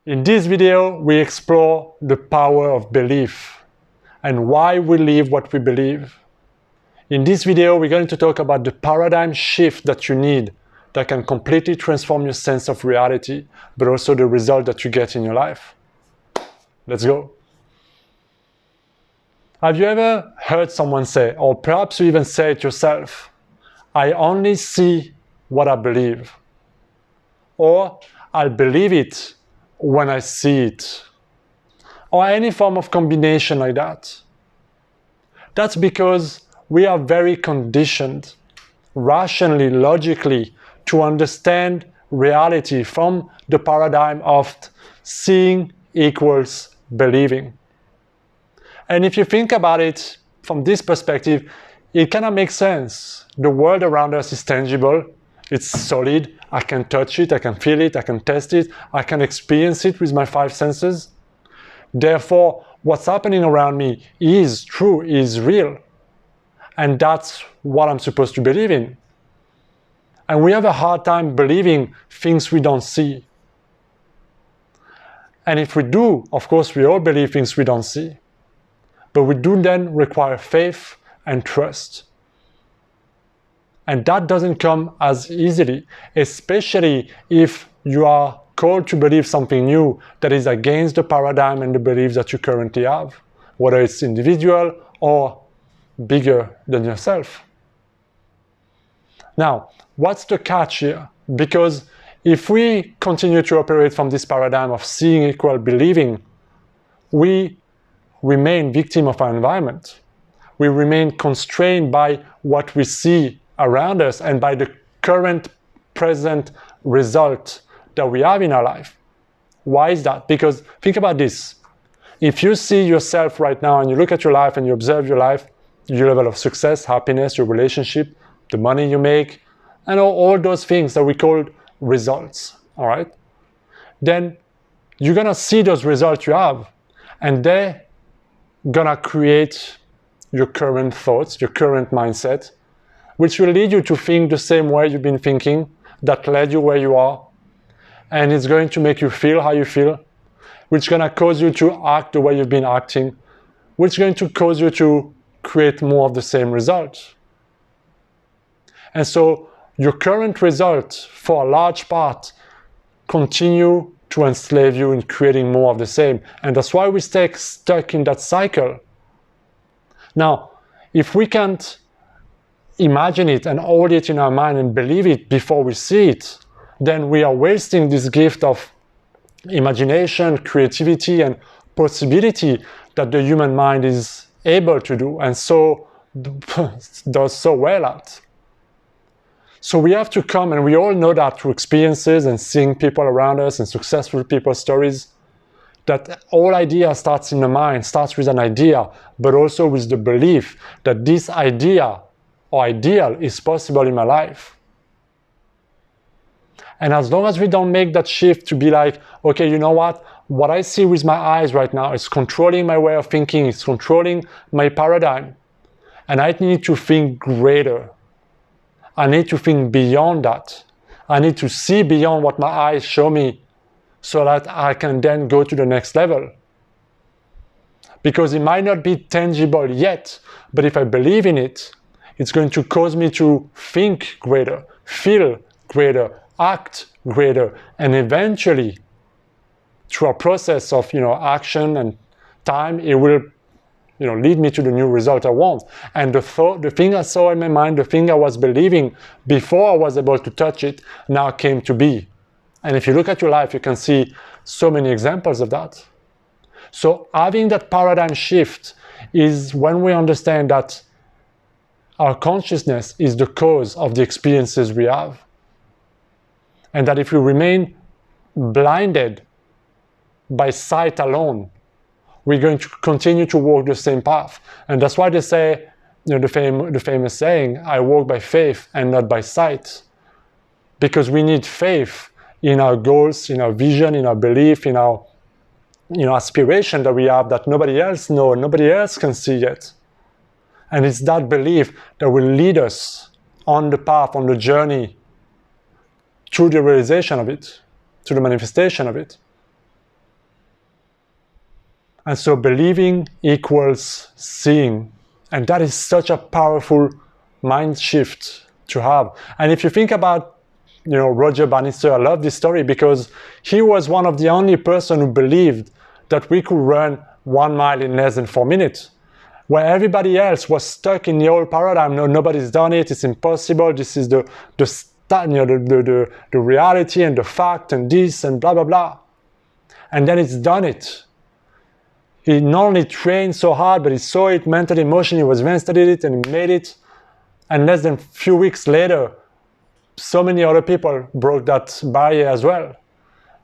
In this video, we explore the power of belief and why we live what we believe. In this video, we're going to talk about the paradigm shift that you need that can completely transform your sense of reality, but also the result that you get in your life. Let's go. Have you ever heard someone say, or perhaps you even say it yourself, I only see what I believe, or I believe it when I see it, or any form of combination like that? That's because we are very conditioned, rationally, logically, to understand reality from the paradigm of seeing equals believing. And if you think about it from this perspective, it kind of makes sense. The world around us is tangible, it's solid, I can touch it, I can feel it, I can taste it, I can experience it with my 5 senses. Therefore, what's happening around me is true, is real. And that's what I'm supposed to believe in. And we have a hard time believing things we don't see. And if we do, of course, we all believe things we don't see. But we do then require faith and trust. And that doesn't come as easily, especially if you are called to believe something new that is against the paradigm and the beliefs that you currently have, whether it's individual or bigger than yourself. Now, what's the catch here? Because if we continue to operate from this paradigm of seeing equal believing, we remain victim of our environment. We remain constrained by what we see around us and by the current present result that we have in our life. Why is that? Because think about this. If you see yourself right now and you look at your life and you observe your life, your level of success, happiness, your relationship, the money you make, and all those things that we call results, all right? Then you're gonna see those results you have, and they're gonna create your current thoughts, your current mindset, which will lead you to think the same way you've been thinking, that led you where you are. And it's going to make you feel how you feel, which is going to cause you to act the way you've been acting, which is going to cause you to create more of the same result. And so your current results, for a large part, continue to enslave you in creating more of the same. And that's why we stay stuck in that cycle. Now, if we can't imagine it and hold it in our mind and believe it before we see it, then we are wasting this gift of imagination, creativity, and possibility that the human mind is able to do and so does so well at. So we have to come, and we all know that through experiences and seeing people around us and successful people's stories, that all idea starts in the mind, starts with an idea, but also with the belief that this idea or ideal is possible in my life. And as long as we don't make that shift to be like, okay, you know what I see with my eyes right now is controlling my way of thinking, it's controlling my paradigm. And I need to think greater. I need to think beyond that. I need to see beyond what my eyes show me so that I can then go to the next level. Because it might not be tangible yet, but if I believe in it, it's going to cause me to think greater, feel greater, act greater, and eventually, through a process of action and time, it will lead me to the new result I want. And the thing I saw in my mind, the thing I was believing before I was able to touch it, now came to be. And if you look at your life, you can see so many examples of that. So having that paradigm shift is when we understand that our consciousness is the cause of the experiences we have. And that if we remain blinded by sight alone, we're going to continue to walk the same path. And that's why they say, the famous saying, I walk by faith and not by sight. Because we need faith in our goals, in our vision, in our belief, in our aspiration that we have that nobody else knows, nobody else can see yet. And it's that belief that will lead us on the path, on the journey, through the realization of it, to the manifestation of it. And so believing equals seeing. And that is such a powerful mind shift to have. And if you think about, Roger Bannister, I love this story because he was one of the only person who believed that we could run 1 mile in less than 4 minutes. Where everybody else was stuck in the old paradigm. No, nobody's done it, it's impossible, this is the reality and the fact and this and blah, blah, blah. And then it's done it. He not only trained so hard, but he saw it mentally, emotionally, he was advanced at it and he made it. And less than a few weeks later, so many other people broke that barrier as well.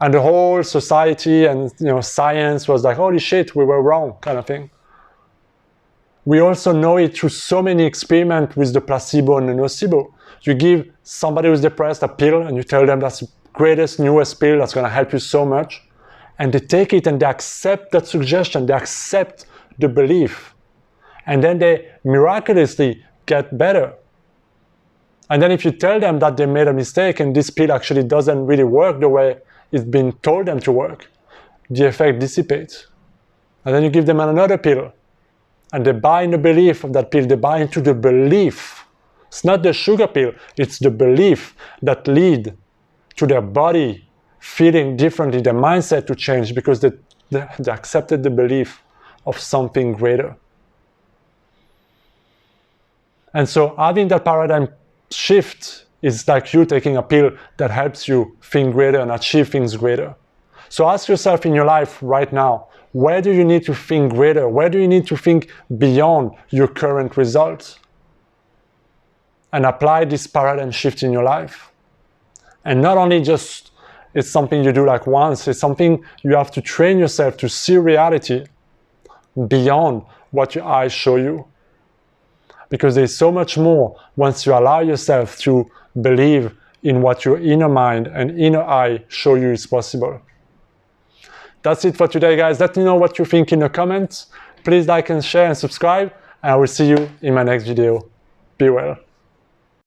And the whole society and science was like, holy shit, we were wrong, kind of thing. We also know it through so many experiments with the placebo and the nocebo. You give somebody who's depressed a pill and you tell them that's the greatest, newest pill that's going to help you so much. And they take it and they accept that suggestion, they accept the belief. And then they miraculously get better. And then if you tell them that they made a mistake and this pill actually doesn't really work the way it's been told them to work, the effect dissipates. And then you give them another pill and they buy in the belief of that pill, they buy into the belief. It's not the sugar pill, it's the belief that lead to their body feeling differently, their mindset to change because they accepted the belief of something greater. And so having that paradigm shift is like you taking a pill that helps you think greater and achieve things greater. So ask yourself in your life right now, where do you need to think greater? Where do you need to think beyond your current results? And apply this paradigm shift in your life. And not only just it's something you do like once, it's something you have to train yourself to see reality beyond what your eyes show you. Because there's so much more once you allow yourself to believe in what your inner mind and inner eye show you is possible. That's it for today, guys. Let me know what you think in the comments. Please like and share and subscribe, and I will see you in my next video. Be well.